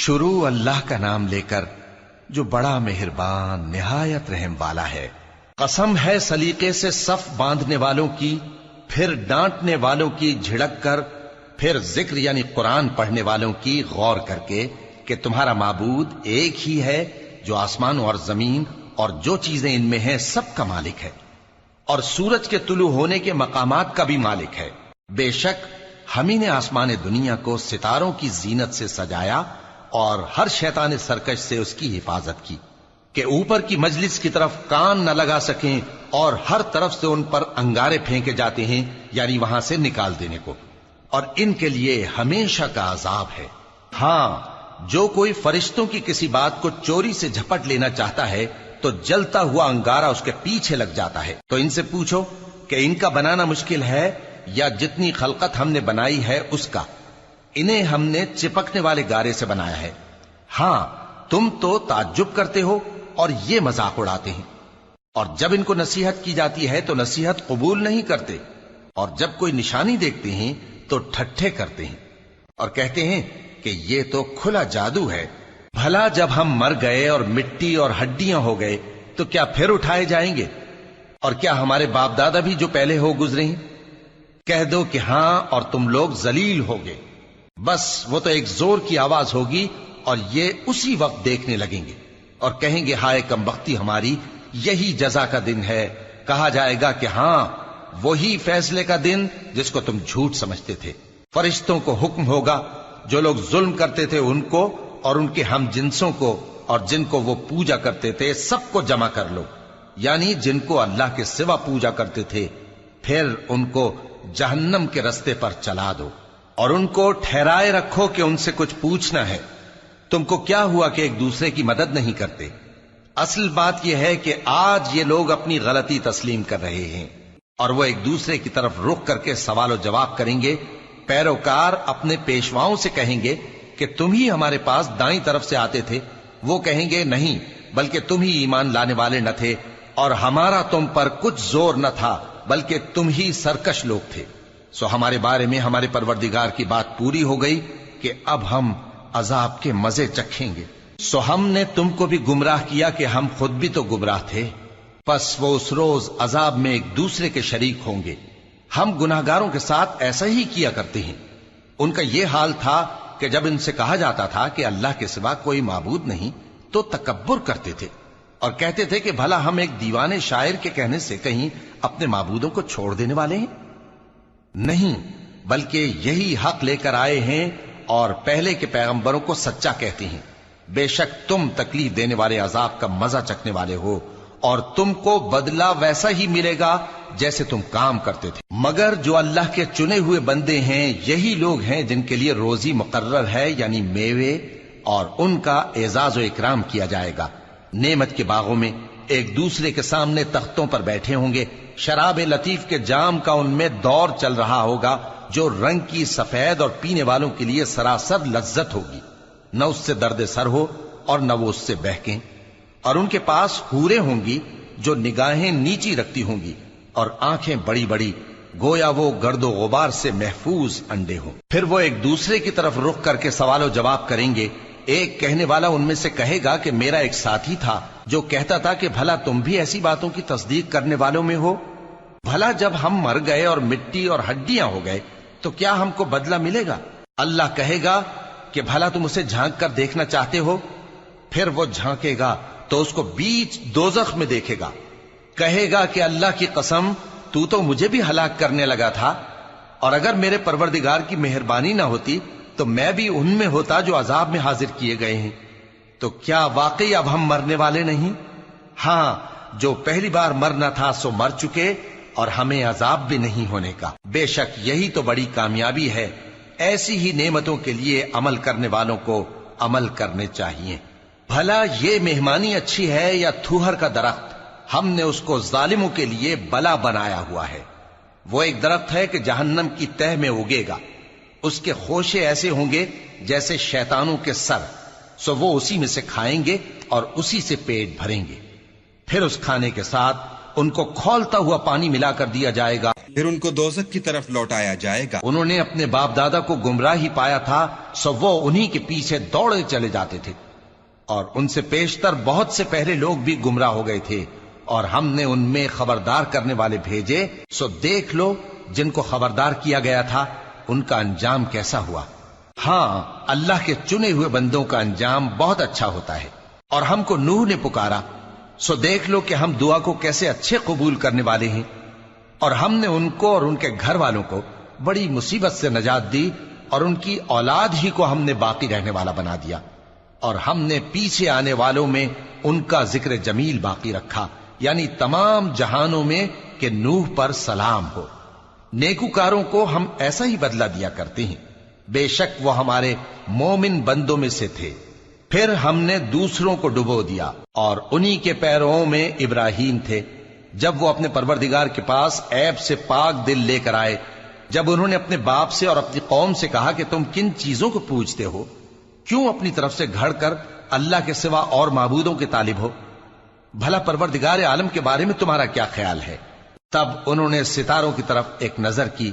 شروع اللہ کا نام لے کر جو بڑا مہربان نہایت رحم والا ہے۔ قسم ہے سلیقے سے صف باندھنے والوں کی، پھر ڈانٹنے والوں کی جھڑک کر، پھر ذکر یعنی قرآن پڑھنے والوں کی غور کر کے کہ تمہارا معبود ایک ہی ہے جو آسمان اور زمین اور جو چیزیں ان میں ہیں سب کا مالک ہے، اور سورج کے طلوع ہونے کے مقامات کا بھی مالک ہے۔ بے شک ہم ہی نے آسمان دنیا کو ستاروں کی زینت سے سجایا اور ہر شیطان سرکش سے اس کی حفاظت کی کہ اوپر کی مجلس کی طرف کان نہ لگا سکیں، اور ہر طرف سے ان پر انگارے پھینکے جاتے ہیں یعنی وہاں سے نکال دینے کو، اور ان کے لیے ہمیشہ کا عذاب ہے۔ ہاں، جو کوئی فرشتوں کی کسی بات کو چوری سے جھپٹ لینا چاہتا ہے تو جلتا ہوا انگارہ اس کے پیچھے لگ جاتا ہے۔ تو ان سے پوچھو کہ ان کا بنانا مشکل ہے یا جتنی خلقت ہم نے بنائی ہے اس کا؟ انہیں ہم نے چپکنے والے گارے سے بنایا ہے۔ ہاں، تم تو تعجب کرتے ہو اور یہ مذاق اڑاتے ہیں، اور جب ان کو نصیحت کی جاتی ہے تو نصیحت قبول نہیں کرتے، اور جب کوئی نشانی دیکھتے ہیں تو ٹھٹھے کرتے ہیں اور کہتے ہیں کہ یہ تو کھلا جادو ہے۔ بھلا جب ہم مر گئے اور مٹی اور ہڈیاں ہو گئے تو کیا پھر اٹھائے جائیں گے؟ اور کیا ہمارے باپ دادا بھی جو پہلے ہو گزرے ہیں؟ کہہ دو کہ ہاں، اور تم لوگ ذلیل ہوگے۔ بس وہ تو ایک زور کی آواز ہوگی اور یہ اسی وقت دیکھنے لگیں گے اور کہیں گے ہائے کمبختی ہماری، یہی جزا کا دن ہے۔ کہا جائے گا کہ ہاں، وہی فیصلے کا دن جس کو تم جھوٹ سمجھتے تھے۔ فرشتوں کو حکم ہوگا جو لوگ ظلم کرتے تھے ان کو اور ان کے ہم جنسوں کو اور جن کو وہ پوجا کرتے تھے سب کو جمع کر لو، یعنی جن کو اللہ کے سوا پوجا کرتے تھے، پھر ان کو جہنم کے رستے پر چلا دو اور ان کو ٹھہرائے رکھو کہ ان سے کچھ پوچھنا ہے۔ تم کو کیا ہوا کہ ایک دوسرے کی مدد نہیں کرتے؟ اصل بات یہ ہے کہ آج یہ لوگ اپنی غلطی تسلیم کر رہے ہیں اور وہ ایک دوسرے کی طرف رخ کر کے سوال و جواب کریں گے۔ پیروکار اپنے پیشواؤں سے کہیں گے کہ تم ہی ہمارے پاس دائیں طرف سے آتے تھے۔ وہ کہیں گے نہیں، بلکہ تم ہی ایمان لانے والے نہ تھے، اور ہمارا تم پر کچھ زور نہ تھا، بلکہ تم ہی سرکش لوگ تھے۔ سو ہمارے بارے میں ہمارے پروردگار کی بات پوری ہو گئی کہ اب ہم عذاب کے مزے چکھیں گے۔ سو ہم نے تم کو بھی گمراہ کیا کہ ہم خود بھی تو گمراہ تھے، پس وہ اس روز عذاب میں ایک دوسرے کے شریک ہوں گے۔ ہم گناہگاروں کے ساتھ ایسا ہی کیا کرتے ہیں۔ ان کا یہ حال تھا کہ جب ان سے کہا جاتا تھا کہ اللہ کے سوا کوئی معبود نہیں تو تکبر کرتے تھے اور کہتے تھے کہ بھلا ہم ایک دیوانے شاعر کے کہنے سے کہیں اپنے معبودوں کو چھوڑ دینے والے ہیں؟ نہیں، بلکہ یہی حق لے کر آئے ہیں اور پہلے کے پیغمبروں کو سچا کہتے ہیں۔ بے شک تم تکلیف دینے والے عذاب کا مزہ چکھنے والے ہو، اور تم کو بدلہ ویسا ہی ملے گا جیسے تم کام کرتے تھے۔ مگر جو اللہ کے چنے ہوئے بندے ہیں یہی لوگ ہیں جن کے لیے روزی مقرر ہے، یعنی میوے، اور ان کا اعزاز و اکرام کیا جائے گا۔ نعمت کے باغوں میں ایک دوسرے کے سامنے تختوں پر بیٹھے ہوں گے، شراب لطیف کے جام کا ان میں دور چل رہا ہوگا جو رنگ کی سفید اور پینے والوں کے لیے سراسر لذت ہوگی، نہ اس سے درد سر ہو اور نہ وہ اس سے بہکیں۔ اور ان کے پاس حوریں ہوں گی جو نگاہیں نیچی رکھتی ہوں گی اور آنکھیں بڑی بڑی، گویا وہ گرد و غبار سے محفوظ انڈے ہوں۔ پھر وہ ایک دوسرے کی طرف رخ کر کے سوال و جواب کریں گے۔ ایک کہنے والا ان میں سے کہے گا کہ میرا ایک ساتھی تھا جو کہتا تھا کہ بھلا تم بھی ایسی باتوں کی تصدیق کرنے والوں میں ہو؟ بھلا جب ہم مر گئے اور مٹی اور ہڈیاں ہو گئے تو کیا ہم کو بدلہ ملے گا؟ اللہ کہے گا کہ بھلا تم اسے جھانک کر دیکھنا چاہتے ہو؟ پھر وہ جھانکے گا تو اس کو بیچ دوزخ میں دیکھے گا، کہے گا کہ اللہ کی قسم تو مجھے بھی ہلاک کرنے لگا تھا، اور اگر میرے پروردگار کی مہربانی نہ ہوتی تو میں بھی ان میں ہوتا جو عذاب میں حاضر کیے گئے ہیں۔ تو کیا واقعی اب ہم مرنے والے نہیں؟ ہاں، جو پہلی بار مرنا تھا سو مر چکے اور ہمیں عذاب بھی نہیں ہونے کا۔ بے شک یہی تو بڑی کامیابی ہے۔ ایسی ہی نعمتوں کے لیے عمل کرنے والوں کو عمل کرنے چاہیے۔ بھلا یہ مہمانی اچھی ہے یا تھوہر کا درخت؟ ہم نے اس کو ظالموں کے لیے بلا بنایا ہوا ہے۔ وہ ایک درخت ہے کہ جہنم کی تہ میں اگے گا، اس کے خوشے ایسے ہوں گے جیسے شیطانوں کے سر، سو وہ اسی میں سے کھائیں گے اور اسی سے پیٹ بھریں گے۔ پھر اس کھانے کے ساتھ ان کو کھولتا ہوا پانی ملا کر دیا جائے گا۔ پھر ان کو دوزخ کی طرف لوٹایا جائے گا۔ انہوں نے اپنے باپ دادا کو گمراہی پایا تھا، سو وہ انہی کے پیچھے دوڑے چلے جاتے تھے، اور ان سے پیشتر بہت سے پہلے لوگ بھی گمراہ ہو گئے تھے، اور ہم نے ان میں خبردار کرنے والے بھیجے، سو دیکھ لو جن کو خبردار کیا گیا تھا ان کا انجام کیسا ہوا۔ ہاں، اللہ کے چنے ہوئے بندوں کا انجام بہت اچھا ہوتا ہے۔ اور ہم کو نوح نے پکارا، سو دیکھ لو کہ ہم دعا کو کیسے اچھے قبول کرنے والے ہیں، اور ہم نے ان کو اور ان کے گھر والوں کو بڑی مصیبت سے نجات دی، اور ان کی اولاد ہی کو ہم نے باقی رہنے والا بنا دیا، اور ہم نے پیچھے آنے والوں میں ان کا ذکر جمیل باقی رکھا، یعنی تمام جہانوں میں کہ نوح پر سلام ہو۔ نیکوکاروں کو ہم ایسا ہی بدلہ دیا کرتے ہیں، بے شک وہ ہمارے مومن بندوں میں سے تھے۔ پھر ہم نے دوسروں کو ڈبو دیا، اور انہی کے پیروں میں ابراہیم تھے، جب وہ اپنے پروردگار کے پاس عیب سے پاک دل لے کر آئے، جب انہوں نے اپنے باپ سے اور اپنی قوم سے کہا کہ تم کن چیزوں کو پوجتے ہو، کیوں اپنی طرف سے گھڑ کر اللہ کے سوا اور معبودوں کے طالب ہو؟ بھلا پروردگار عالم کے بارے میں تمہارا کیا خیال ہے؟ تب انہوں نے ستاروں کی طرف ایک نظر کی،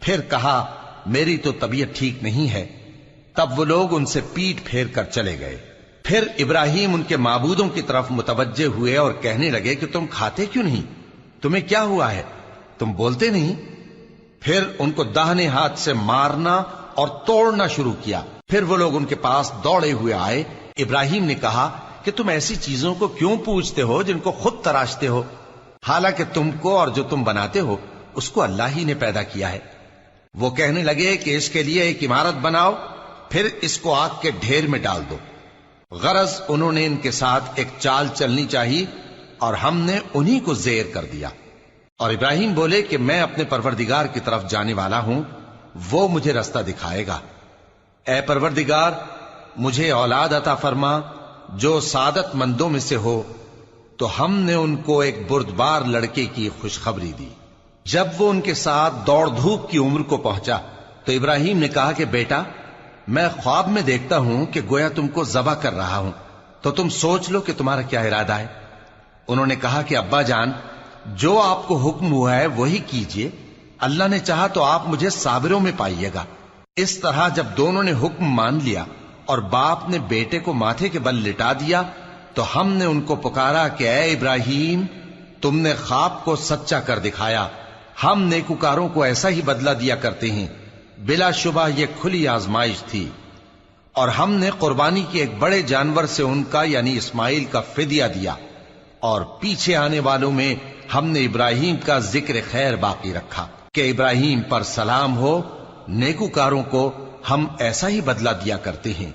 پھر کہا میری تو طبیعت ٹھیک نہیں ہے۔ تب وہ لوگ ان سے پیٹ پھیر کر چلے گئے۔ پھر ابراہیم ان کے معبودوں کی طرف متوجہ ہوئے اور کہنے لگے کہ تم کھاتے کیوں نہیں؟ تمہیں کیا ہوا ہے؟ تم بولتے نہیں؟ پھر ان کو داہنے ہاتھ سے مارنا اور توڑنا شروع کیا۔ پھر وہ لوگ ان کے پاس دوڑے ہوئے آئے۔ ابراہیم نے کہا کہ تم ایسی چیزوں کو کیوں پوجتے ہو جن کو خود تراشتے ہو، حالانکہ تم کو اور جو تم بناتے ہو اس کو اللہ ہی نے پیدا کیا ہے۔ وہ کہنے لگے کہ اس کے لیے ایک عمارت بناؤ، پھر اس کو آگ کے ڈھیر میں ڈال دو۔ غرض انہوں نے ان کے ساتھ ایک چال چلنی چاہی، اور ہم نے انہی کو زیر کر دیا۔ اور ابراہیم بولے کہ میں اپنے پروردگار کی طرف جانے والا ہوں، وہ مجھے رستہ دکھائے گا۔ اے پروردگار، مجھے اولاد عطا فرما جو سعادت مندوں میں سے ہو۔ تو ہم نے ان کو ایک بردبار لڑکے کی خوشخبری دی۔ جب وہ ان کے ساتھ دوڑ دھوپ کی عمر کو پہنچا تو ابراہیم نے کہا کہ بیٹا، میں خواب میں دیکھتا ہوں کہ گویا تم کو ذبح کر رہا ہوں، تو تم سوچ لو کہ تمہارا کیا ارادہ ہے۔ انہوں نے کہا کہ ابا جان، جو آپ کو حکم ہوا ہے وہی کیجئے، اللہ نے چاہا تو آپ مجھے صابروں میں پائیے گا۔ اس طرح جب دونوں نے حکم مان لیا اور باپ نے بیٹے کو ماتھے کے بل لٹا دیا، تو ہم نے ان کو پکارا کہ اے ابراہیم، تم نے خواب کو سچا کر دکھایا، ہم نیکوکاروں کو ایسا ہی بدلہ دیا کرتے ہیں۔ بلا شبہ یہ کھلی آزمائش تھی، اور ہم نے قربانی کی ایک بڑے جانور سے ان کا یعنی اسماعیل کا فدیہ دیا، اور پیچھے آنے والوں میں ہم نے ابراہیم کا ذکر خیر باقی رکھا کہ ابراہیم پر سلام ہو۔ نیکوکاروں کو ہم ایسا ہی بدلہ دیا کرتے ہیں،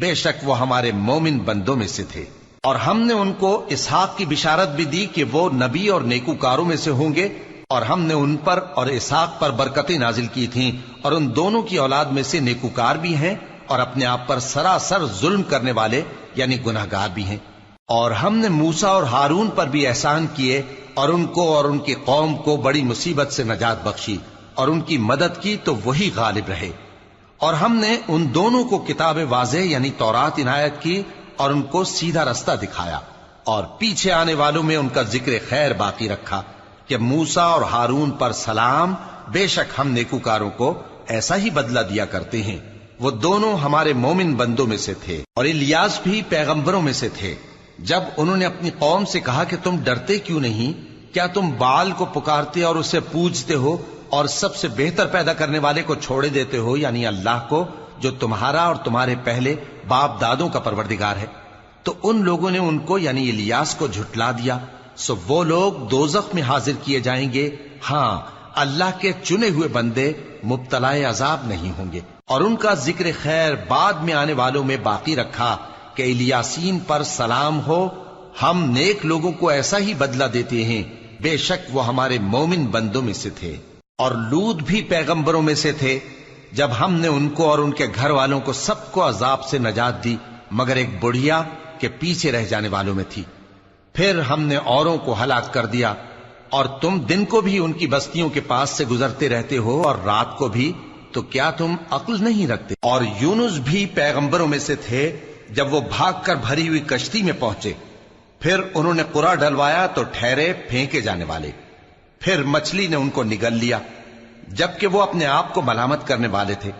بے شک وہ ہمارے مومن بندوں میں سے تھے۔ اور ہم نے ان کو اسحاق کی بشارت بھی دی کہ وہ نبی اور نیکوکاروں میں سے ہوں گے، اور ہم نے ان پر اور اسحاق پر برکتیں نازل کی تھیں، اور ان دونوں کی اولاد میں سے نیکوکار بھی ہیں اور اپنے آپ پر سراسر ظلم کرنے والے یعنی گناہگار بھی ہیں۔ اور ہم نے موسیٰ اور ہارون پر بھی احسان کیے، اور ان کو اور ان کی قوم کو بڑی مصیبت سے نجات بخشی، اور ان کی مدد کی تو وہی غالب رہے۔ اور ہم نے ان دونوں کو کتاب واضح یعنی تورات عنایت کی، اور ان کو سیدھا رستہ دکھایا، اور پیچھے آنے والوں میں ان کا ذکر خیر باقی رکھا کہ موسیٰ اور ہارون پر سلام، بے شک ہم نیکوکاروں کو ایسا ہی بدلہ دیا کرتے ہیں۔ وہ دونوں ہمارے مومن بندوں میں سے تھے، اور الیاس بھی پیغمبروں میں سے تھے۔ جب انہوں نے اپنی قوم سے کہا کہ تم ڈرتے کیوں نہیں؟ کیا تم بال کو پکارتے اور اسے پوجتے ہو، اور سب سے بہتر پیدا کرنے والے کو چھوڑے دیتے ہو یعنی اللہ کو، جو تمہارا اور تمہارے پہلے باپ دادوں کا پروردگار ہے؟ تو ان لوگوں نے ان کو یعنی الیاس کو جھٹلا دیا، سو وہ لوگ دوزخ میں حاضر کیے جائیں گے۔ ہاں، اللہ کے چنے ہوئے بندے مبتلا عذاب نہیں ہوں گے۔ اور ان کا ذکر خیر بعد میں آنے والوں میں باقی رکھا کہ الیاسین پر سلام ہو، ہم نیک لوگوں کو ایسا ہی بدلہ دیتے ہیں، بے شک وہ ہمارے مومن بندوں میں سے تھے۔ اور لوط بھی پیغمبروں میں سے تھے، جب ہم نے ان کو اور ان کے گھر والوں کو سب کو عذاب سے نجات دی، مگر ایک بڑھیا کے پیچھے رہ جانے والوں میں تھی۔ پھر ہم نے اوروں کو ہلاک کر دیا، اور تم دن کو بھی ان کی بستیوں کے پاس سے گزرتے رہتے ہو اور رات کو بھی، تو کیا تم عقل نہیں رکھتے؟ اور یونس بھی پیغمبروں میں سے تھے، جب وہ بھاگ کر بھری ہوئی کشتی میں پہنچے، پھر انہوں نے قرع ڈلوایا تو ٹھہرے پھینکے جانے والے۔ پھر مچھلی نے ان کو نگل لیا جبکہ وہ اپنے آپ کو ملامت کرنے والے تھے۔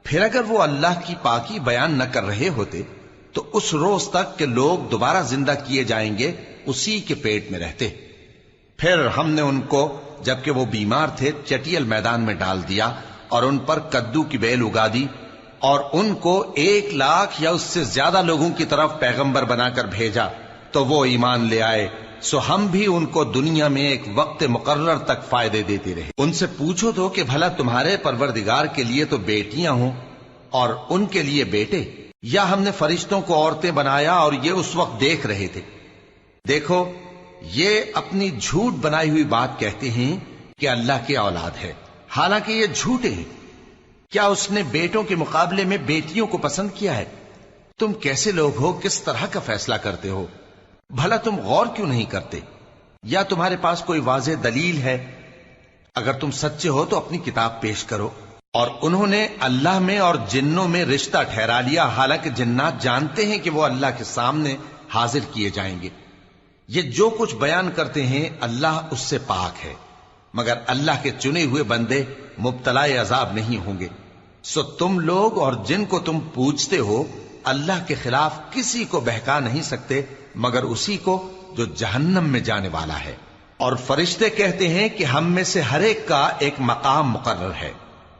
پھر اگر وہ اللہ کی پاکی بیان نہ کر رہے ہوتے تو اس روز تک کہ لوگ دوبارہ زندہ کیے جائیں گے اسی کے پیٹ میں رہتے۔ پھر ہم نے ان کو جبکہ وہ بیمار تھے چٹیل میدان میں ڈال دیا اور ان پر کدو کی بیل اگا دی، اور ان کو 1,00,000 یا اس سے زیادہ لوگوں کی طرف پیغمبر بنا کر بھیجا تو وہ ایمان لے آئے، سو ہم بھی ان کو دنیا میں ایک وقت مقرر تک فائدے دیتے رہے۔ ان سے پوچھو تو کہ بھلا تمہارے پروردگار کے لیے تو بیٹیاں ہوں اور ان کے لیے بیٹے، یا ہم نے فرشتوں کو عورتیں بنایا اور یہ اس وقت دیکھ رہے تھے؟ دیکھو، یہ اپنی جھوٹ بنائی ہوئی بات کہتے ہیں کہ اللہ کی اولاد ہے، حالانکہ یہ جھوٹے ہیں۔ کیا اس نے بیٹوں کے مقابلے میں بیٹیوں کو پسند کیا ہے؟ تم کیسے لوگ ہو، کس طرح کا فیصلہ کرتے ہو؟ بھلا تم غور کیوں نہیں کرتے؟ یا تمہارے پاس کوئی واضح دلیل ہے؟ اگر تم سچے ہو تو اپنی کتاب پیش کرو۔ اور انہوں نے اللہ میں اور جنوں میں رشتہ ٹھہرا لیا، حالانکہ جنات جانتے ہیں کہ وہ اللہ کے سامنے حاضر کیے جائیں گے۔ یہ جو کچھ بیان کرتے ہیں اللہ اس سے پاک ہے، مگر اللہ کے چنے ہوئے بندے مبتلا عذاب نہیں ہوں گے۔ سو تم لوگ اور جن کو تم پوجتے ہو اللہ کے خلاف کسی کو بہکا نہیں سکتے مگر اسی کو جو جہنم میں جانے والا ہے۔ اور فرشتے کہتے ہیں کہ ہم میں سے ہر ایک کا ایک مقام مقرر ہے،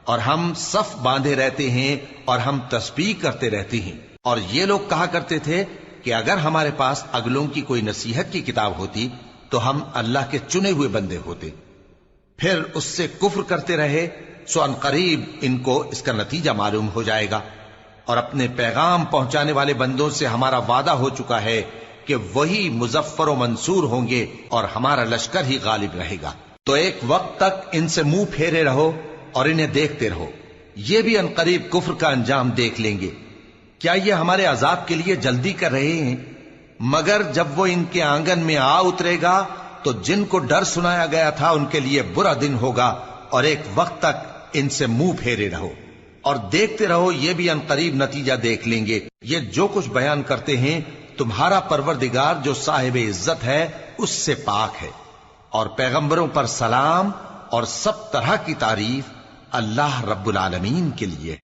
اور ہم صف باندھے رہتے ہیں اور ہم تسبیح کرتے رہتے ہیں۔ اور یہ لوگ کہا کرتے تھے کہ اگر ہمارے پاس اگلوں کی کوئی نصیحت کی کتاب ہوتی تو ہم اللہ کے چنے ہوئے بندے ہوتے۔ پھر اس سے کفر کرتے رہے، سو ان قریب ان کو اس کا نتیجہ معلوم ہو جائے گا۔ اور اپنے پیغام پہنچانے والے بندوں سے ہمارا وعدہ ہو چکا ہے کہ وہی مظفر و منصور ہوں گے اور ہمارا لشکر ہی غالب رہے گا۔ تو ایک وقت تک ان سے منہ پھیرے رہو اور انہیں دیکھتے رہو، یہ بھی ان قریب کفر کا انجام دیکھ لیں گے۔ کیا یہ ہمارے عذاب کے لیے جلدی کر رہے ہیں؟ مگر جب وہ ان کے آنگن میں آ اترے گا تو جن کو ڈر سنایا گیا تھا ان کے لیے برا دن ہوگا، اور ایک وقت تک ان سے منہ پھیرے رہو اور دیکھتے رہو، یہ بھی ان قریب نتیجہ دیکھ لیں گے۔ یہ جو کچھ بیان کرتے ہیں تمہارا پروردگار جو صاحب عزت ہے اس سے پاک ہے، اور پیغمبروں پر سلام اور سب طرح کی تعریف اللہ رب العالمین کے لیے۔